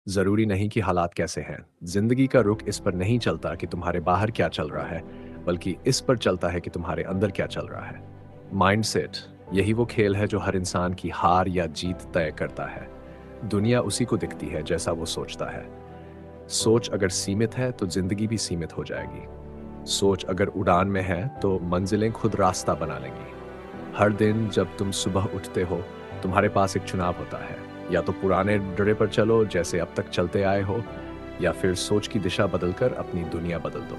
जरूरी नहीं कि हालात कैसे हैं। जिंदगी का रुख इस पर नहीं चलता कि तुम्हारे बाहर क्या चल रहा है, बल्कि इस पर चलता है कि तुम्हारे अंदर क्या चल रहा है। माइंडसेट, यही वो खेल है जो हर इंसान की हार या जीत तय करता है। दुनिया उसी को दिखती है जैसा वो सोचता है। सोच अगर सीमित है तो जिंदगी भी सीमित हो जाएगी। सोच अगर उड़ान में है तो मंजिलें खुद रास्ता बना लेंगी। हर दिन जब तुम सुबह उठते हो, तुम्हारे पास एक चुनाव होता है। या तो पुराने डरे पर चलो जैसे अब तक चलते आए हो, या फिर सोच की दिशा बदलकर अपनी दुनिया बदल दो।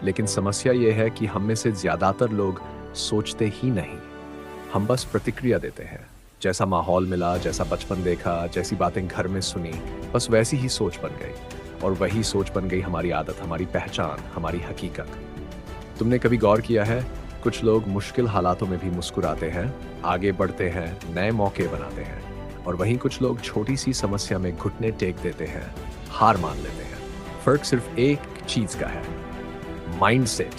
लेकिन समस्या यह है कि हम में से ज्यादातर लोग सोचते ही नहीं। हम बस प्रतिक्रिया देते हैं। जैसा माहौल मिला, जैसा बचपन देखा, जैसी बातें घर में सुनी, बस वैसी ही सोच बन गई। और वही सोच बन गई हमारी आदत, हमारी पहचान, हमारी हकीकत। तुमने कभी गौर किया है, कुछ लोग मुश्किल हालातों में भी मुस्कुराते हैं, आगे बढ़ते हैं, नए मौके बनाते हैं। और वहीं कुछ लोग छोटी सी समस्या में घुटने टेक देते हैं, हार मान लेते हैं। फर्क सिर्फ एक चीज का है, माइंडसेट।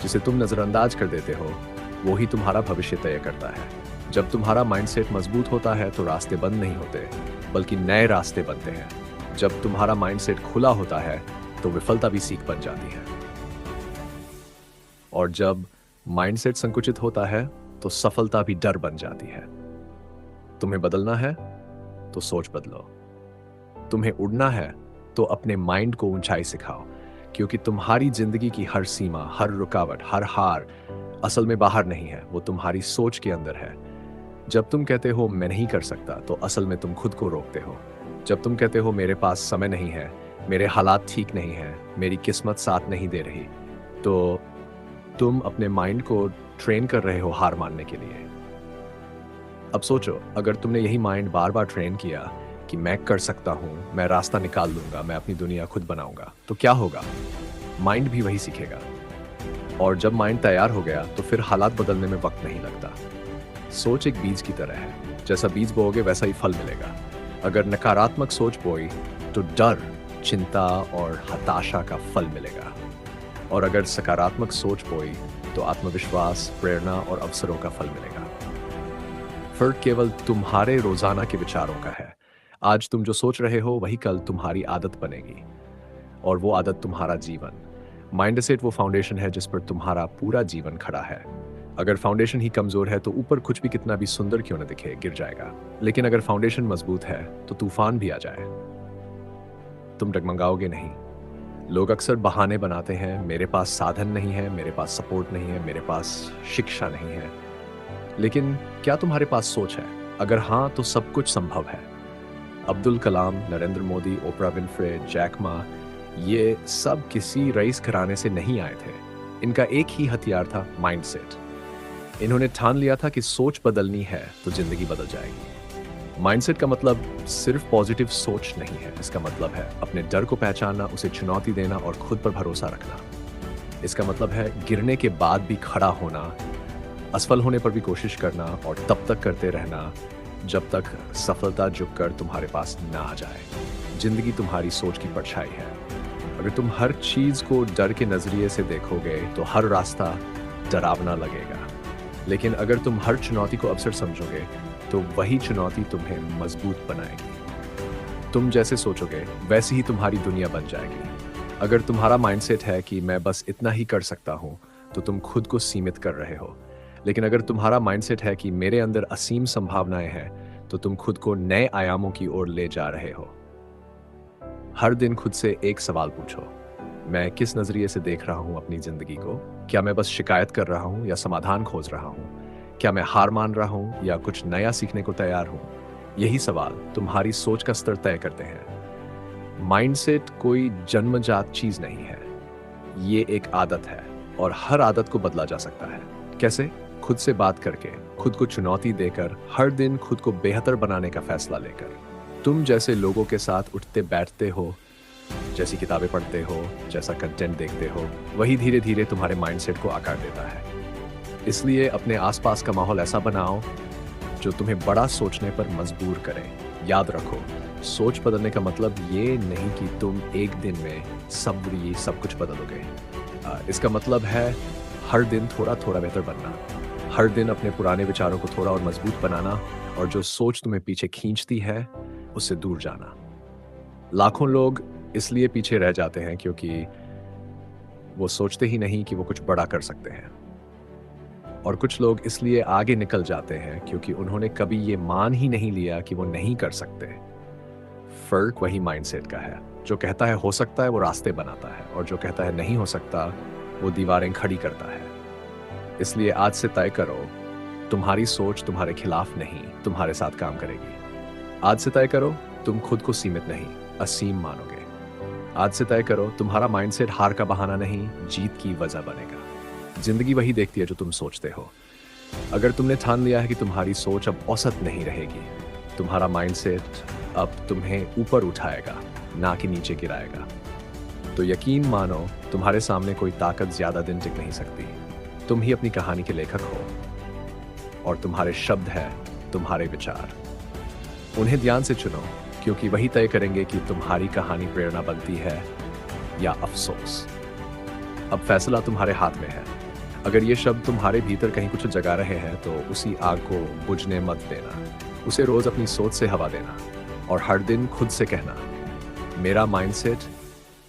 जिसे तुम नजरअंदाज कर देते हो, वो ही तुम्हारा भविष्य तय करता है। जब तुम्हारा माइंडसेट मजबूत होता है तो रास्ते बंद नहीं होते, बल्कि नए रास्ते बनते हैं। जब तुम्हारा माइंडसेट खुला होता है तो विफलता भी सीख बन जाती है। और जब माइंडसेट संकुचित होता है तो सफलता भी डर बन जाती है। तुम्हें बदलना है तो सोच बदलो। तुम्हें उड़ना है तो अपने माइंड को ऊंचाई सिखाओ, क्योंकि तुम्हारी जिंदगी की हर सीमा, हर रुकावट, हर हार असल में बाहर नहीं है, वो तुम्हारी सोच के अंदर है। जब तुम कहते हो मैं नहीं कर सकता, तो असल में तुम खुद को रोकते हो। जब तुम कहते हो मेरे पास समय नहीं है, मेरे हालात ठीक नहीं है, मेरी किस्मत साथ नहीं दे रही, तो तुम अपने माइंड को ट्रेन कर रहे हो हार मानने के लिए। अब सोचो, अगर तुमने यही माइंड बार बार ट्रेन किया कि मैं कर सकता हूं, मैं रास्ता निकाल लूंगा, मैं अपनी दुनिया खुद बनाऊंगा, तो क्या होगा? माइंड भी वही सीखेगा। और जब माइंड तैयार हो गया तो फिर हालात बदलने में वक्त नहीं लगता। सोच एक बीज की तरह है, जैसा बीज बोओगे वैसा ही फल मिलेगा। अगर नकारात्मक सोच बोई तो डर, चिंता और हताशा का फल मिलेगा। और अगर सकारात्मक सोच बोई तो आत्मविश्वास, प्रेरणा और अवसरों का फल मिलेगा। फर्क केवल तुम्हारे रोजाना के विचारों का है। आज तुम जो सोच रहे हो वही कल तुम्हारी आदत बनेगी, और वो आदत तुम्हारा जीवन। माइंडसेट वो फाउंडेशन है जिस पर तुम्हारा पूरा जीवन खड़ा है। अगर फाउंडेशन ही कमजोर है तो ऊपर कुछ भी कितना भी सुंदर क्यों न दिखे, गिर जाएगा। लेकिन अगर फाउंडेशन मजबूत है तो तूफान भी आ जाए, तुम डगमगाओगे नहीं। लोग अक्सर बहाने बनाते हैं, मेरे पास साधन नहीं है, मेरे पास सपोर्ट नहीं है, मेरे पास शिक्षा नहीं है। लेकिन क्या तुम्हारे पास सोच है? अगर हाँ, तो सब कुछ संभव है। Abdul Kalam, Narendra Modi, Oprah Winfrey, Jack Ma, ये सब किसी रईस घराने से नहीं आए थे। इनका एक ही हथियार था, माइंडसेट। इन्होंने ठान लिया था कि सोच बदलनी है तो जिंदगी बदल जाएगी। माइंडसेट का मतलब सिर्फ पॉजिटिव सोच नहीं है। इसका मतलब है अपने डर को पहचानना, उसे चुनौती देना और खुद पर भरोसा रखना। इसका मतलब है गिरने के बाद भी खड़ा होना, असफल होने पर भी कोशिश करना, और तब तक करते रहना जब तक सफलता झुककर तुम्हारे पास ना आ जाए। जिंदगी तुम्हारी सोच की परछाई है। अगर तुम हर चीज को डर के नजरिए से देखोगे तो हर रास्ता डरावना लगेगा। लेकिन अगर तुम हर चुनौती को अवसर समझोगे तो वही चुनौती तुम्हें मजबूत बनाएगी। तुम जैसे सोचोगे वैसी ही तुम्हारी दुनिया बन जाएगी। अगर तुम्हारा माइंडसेट है कि मैं बस इतना ही कर सकता हूं, तो तुम खुद को सीमित कर रहे हो। लेकिन अगर तुम्हारा माइंडसेट है कि मेरे अंदर असीम संभावनाएं हैं, तो तुम खुद को नए आयामों की ओर ले जा रहे हो। हर दिन खुद से एक सवाल पूछो, मैं किस नजरिए से देख रहा हूं अपनी जिंदगी को? क्या मैं बस शिकायत कर रहा हूं या समाधान खोज रहा हूं? क्या मैं हार मान रहा हूं या कुछ नया सीखने को तैयार हूं? यही सवाल तुम्हारी सोच का स्तर तय करते हैं। माइंडसेट कोई जन्मजात चीज नहीं है, ये एक आदत है, और हर आदत को बदला जा सकता है। कैसे? खुद से बात करके, खुद को चुनौती देकर, हर दिन खुद को बेहतर बनाने का फैसला लेकर। तुम जैसे लोगों के साथ उठते बैठते हो, जैसी किताबें पढ़ते हो, जैसा कंटेंट देखते हो, वही धीरे धीरे तुम्हारे माइंडसेट को आकार देता है। इसलिए अपने आसपास का माहौल ऐसा बनाओ जो तुम्हें बड़ा सोचने पर मजबूर करे। याद रखो, सोच बदलने का मतलब ये नहीं कि तुम एक दिन में सब कुछ बदलोगे। इसका मतलब है हर दिन थोड़ा थोड़ा बेहतर बनना, हर दिन अपने पुराने विचारों को थोड़ा और मजबूत बनाना, और जो सोच तुम्हें पीछे खींचती है उससे दूर जाना। लाखों लोग इसलिए पीछे रह जाते हैं क्योंकि वो सोचते ही नहीं कि वो कुछ बड़ा कर सकते हैं। और कुछ लोग इसलिए आगे निकल जाते हैं क्योंकि उन्होंने कभी ये मान ही नहीं लिया कि वो नहीं कर सकते। फर्क वही माइंडसेट का है। जो कहता है हो सकता है वो रास्ते बनाता है, और जो कहता है नहीं हो सकता वो दीवारें खड़ी करता है। इसलिए आज से तय करो, तुम्हारी सोच तुम्हारे खिलाफ नहीं, तुम्हारे साथ काम करेगी। आज से तय करो, तुम खुद को सीमित नहीं, असीम मानोगे। आज से तय करो, तुम्हारा माइंडसेट हार का बहाना नहीं, जीत की वजह बनेगा। जिंदगी वही देखती है जो तुम सोचते हो। अगर तुमने ठान लिया है कि तुम्हारी सोच अब औसत नहीं रहेगी, तुम्हारा माइंडसेट अब तुम्हें ऊपर उठाएगा, ना कि नीचे गिराएगा। तो यकीन मानो, तुम्हारे सामने कोई ताकत ज्यादा दिन टिक नहीं सकती। तुम ही अपनी कहानी के लेखक हो, और तुम्हारे शब्द है तुम्हारे विचार। उन्हें ध्यान से चुनो, क्योंकि वही तय करेंगे कि तुम्हारी कहानी प्रेरणा बनती है या अफसोस। अब फैसला तुम्हारे हाथ में है। अगर ये शब्द तुम्हारे भीतर कहीं कुछ जगा रहे हैं, तो उसी आग को बुझने मत देना। उसे रोज अपनी सोच से हवा देना, और हर दिन खुद से कहना, मेरा माइंडसेट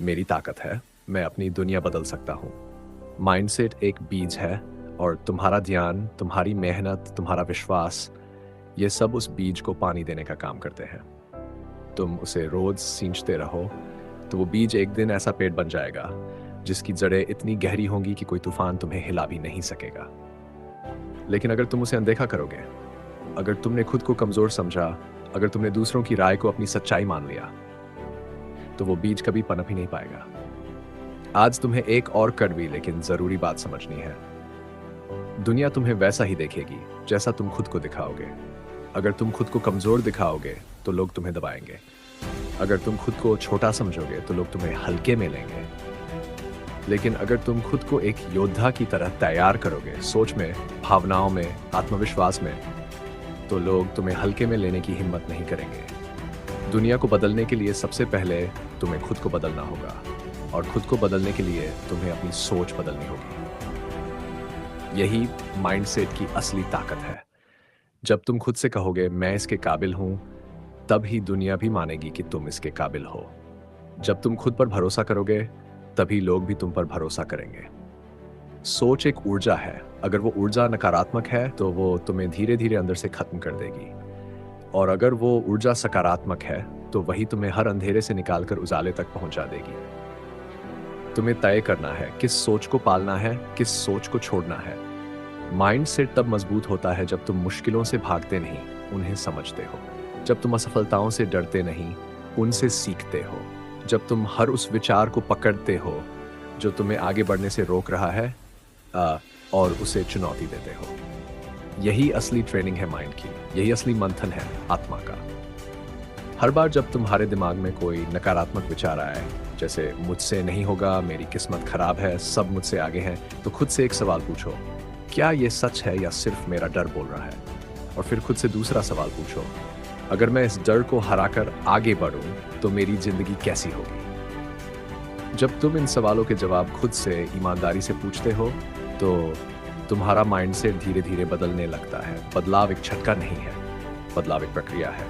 मेरी ताकत है, मैं अपनी दुनिया बदल सकता हूँ। माइंडसेट एक बीज है, और तुम्हारा ध्यान, तुम्हारी मेहनत, तुम्हारा विश्वास, ये सब उस बीज को पानी देने का काम करते हैं। तुम उसे रोज सींचते रहो, तो वो बीज एक दिन ऐसा पेड़ बन जाएगा जिसकी जड़ें इतनी गहरी होंगी कि कोई तूफान तुम्हें हिला भी नहीं सकेगा। लेकिन अगर तुम उसे अनदेखा करोगे, अगर तुमने खुद को कमजोर समझा, अगर तुमने दूसरों की राय को अपनी सच्चाई मान लिया, तो वो बीज कभी पनप ही नहीं पाएगा। आज तुम्हें एक और कड़वी लेकिन जरूरी बात समझनी है। दुनिया तुम्हें वैसा ही देखेगी जैसा तुम खुद को दिखाओगे। अगर तुम खुद को कमजोर दिखाओगे तो लोग तुम्हें दबाएंगे। अगर तुम खुद को छोटा समझोगे तो लोग तुम्हें हल्के में लेंगे। लेकिन अगर तुम खुद को एक योद्धा की तरह तैयार करोगे, सोच में, भावनाओं में, आत्मविश्वास में, तो लोग तुम्हें हल्के में लेने की हिम्मत नहीं करेंगे। दुनिया को बदलने के लिए सबसे पहले तुम्हें खुद को बदलना होगा, और खुद को बदलने के लिए तुम्हें अपनी सोच बदलनी होगी। यही माइंडसेट की असली ताकत है। जब तुम खुद से कहोगे मैं इसके काबिल हूं, तब ही दुनिया भी मानेगी कि तुम इसके काबिल हो। जब तुम खुद पर भरोसा करोगे, तभी लोग भी तुम पर भरोसा करेंगे। सोच एक ऊर्जा है। अगर वो ऊर्जा नकारात्मक है तो वो तुम्हें धीरे धीरे अंदर से खत्म कर देगी, और अगर वो ऊर्जा सकारात्मक है तो वही तुम्हें हर अंधेरे से निकालकर उजाले तक पहुंचा देगी। तुम्हें तय करना है किस सोच को पालना है, किस सोच को छोड़ना है। माइंडसेट तब मजबूत होता है जब तुम मुश्किलों से भागते नहीं, उन्हें समझते हो। जब तुम असफलताओं से डरते नहीं, उनसे सीखते हो। जब तुम हर उस विचार को पकड़ते हो जो तुम्हें आगे बढ़ने से रोक रहा है, और उसे चुनौती देते हो। यही असली ट्रेनिंग है माइंड की, यही असली मंथन है आत्मा का। हर बार जब तुम्हारे दिमाग में कोई नकारात्मक विचार आए, जैसे मुझसे नहीं होगा, मेरी किस्मत खराब है, सब मुझसे आगे हैं, तो खुद से एक सवाल पूछो, क्या ये सच है या सिर्फ मेरा डर बोल रहा है? और फिर खुद से दूसरा सवाल पूछो, अगर मैं इस डर को हराकर आगे बढ़ूं तो मेरी जिंदगी कैसी होगी? जब तुम इन सवालों के जवाब खुद से ईमानदारी से पूछते हो, तो तुम्हारा माइंडसेट धीरे धीरे बदलने लगता है। बदलाव एक झटका नहीं है, बदलाव एक प्रक्रिया है।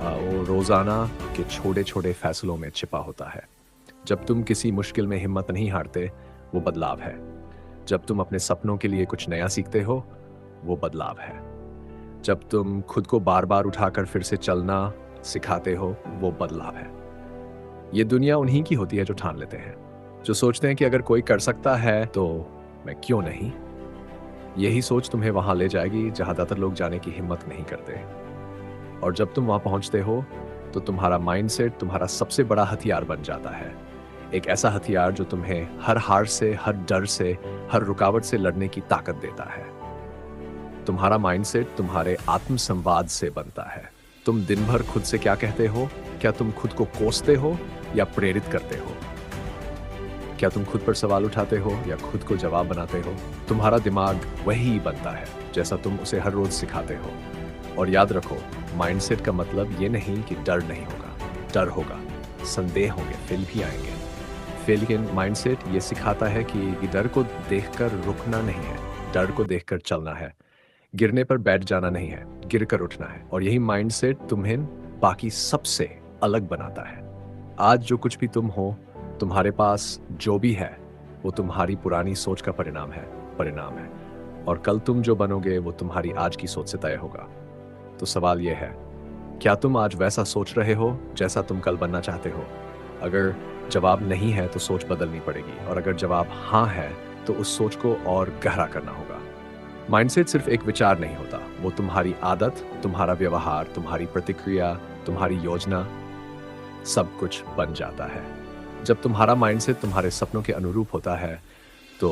वो रोजाना के छोटे छोटे फैसलों में छिपा होता है। जब तुम किसी मुश्किल में हिम्मत नहीं हारते, वो बदलाव है। जब तुम अपने सपनों के लिए कुछ नया सीखते हो, वो बदलाव है। जब तुम खुद को बार बार उठाकर फिर से चलना सिखाते हो, वो बदलाव है। ये दुनिया उन्हीं की होती है जो ठान लेते हैं, जो सोचते हैं कि अगर कोई कर सकता है तो मैं क्यों नहीं। यही सोच तुम्हें वहां ले जाएगी जहां ज्यादातर लोग जाने की हिम्मत नहीं करते। और जब तुम वहां पहुंचते हो, तो तुम्हारा माइंडसेट तुम्हारा सबसे बड़ा हथियार बन जाता है। एक ऐसा हथियार जो तुम्हें हर हार से, हर डर से, हर रुकावट से लड़ने की ताकत देता है। तुम्हारा माइंडसेट तुम्हारे आत्मसंवाद से बनता है। तुम दिन भर खुद से क्या कहते हो? क्या तुम खुद को कोसते हो या प्रेरित करते हो? क्या तुम खुद पर सवाल उठाते हो या खुद को जवाब बनाते हो? तुम्हारा दिमाग वही बनता है जैसा तुम उसे हर रोज सिखाते हो। और याद रखो, माइंडसेट का मतलब ये नहीं कि डर नहीं होगा। डर होगा, संदेह होंगे, फेल भी आएंगे। लेकिन माइंडसेट ये सिखाता है कि डर को देखकर रुकना नहीं है, डर को देखकर चलना है। गिरने पर बैठ जाना नहीं है, गिरकर उठना है। और यही माइंडसेट तुम्हें बाकी सबसे अलग बनाता है। आज जो कुछ भी तुम हो, तुम्हारे पास जो भी है, वो तुम्हारी पुरानी सोच का परिणाम है। और कल तुम जो बनोगे वो तुम्हारी आज की सोच से तय होगा। तो सवाल यह है, क्या तुम आज वैसा सोच रहे हो जैसा तुम कल बनना चाहते हो? अगर जवाब नहीं है तो सोच बदलनी पड़ेगी, और अगर जवाब हाँ है तो उस सोच को और गहरा करना होगा। माइंडसेट सिर्फ एक विचार नहीं होता, वो तुम्हारी आदत, तुम्हारा व्यवहार, तुम्हारी प्रतिक्रिया, तुम्हारी योजना, सब कुछ बन जाता है। जब तुम्हारा माइंडसेट तुम्हारे सपनों के अनुरूप होता है तो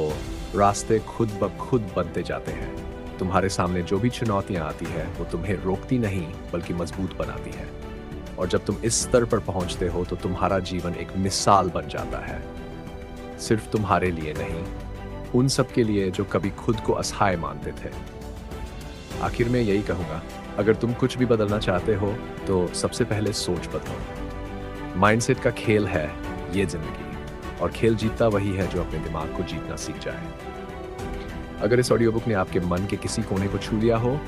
रास्ते खुद ब खुद बनते जाते हैं। तुम्हारे सामने जो भी चुनौतियां आती है वो तुम्हें रोकती नहीं बल्कि मजबूत बनाती है। और जब तुम इस स्तर पर पहुंचते हो तो तुम्हारा जीवन एक मिसाल बन जाता है, सिर्फ तुम्हारे लिए नहीं, उन सब के लिए जो कभी खुद को असहाय मानते थे। आखिर में यही कहूंगा, अगर तुम कुछ भी बदलना चाहते हो तो सबसे पहले सोच बदलो। माइंडसेट का खेल है ये जिंदगी, और खेल जीतता वही है जो अपने दिमाग को जीतना सीख जाए। अगर इस ऑडियो बुक ने आपके मन के किसी कोने को छू लिया हो,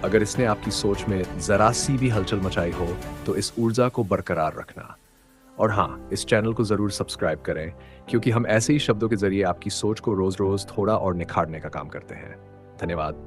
अगर इसने आपकी सोच में जरा सी भी हलचल मचाई हो, तो इस ऊर्जा को बरकरार रखना। और हाँ, इस चैनल को जरूर सब्सक्राइब करें, क्योंकि हम ऐसे ही शब्दों के जरिए आपकी सोच को रोज रोज थोड़ा और निखारने का काम करते हैं। धन्यवाद।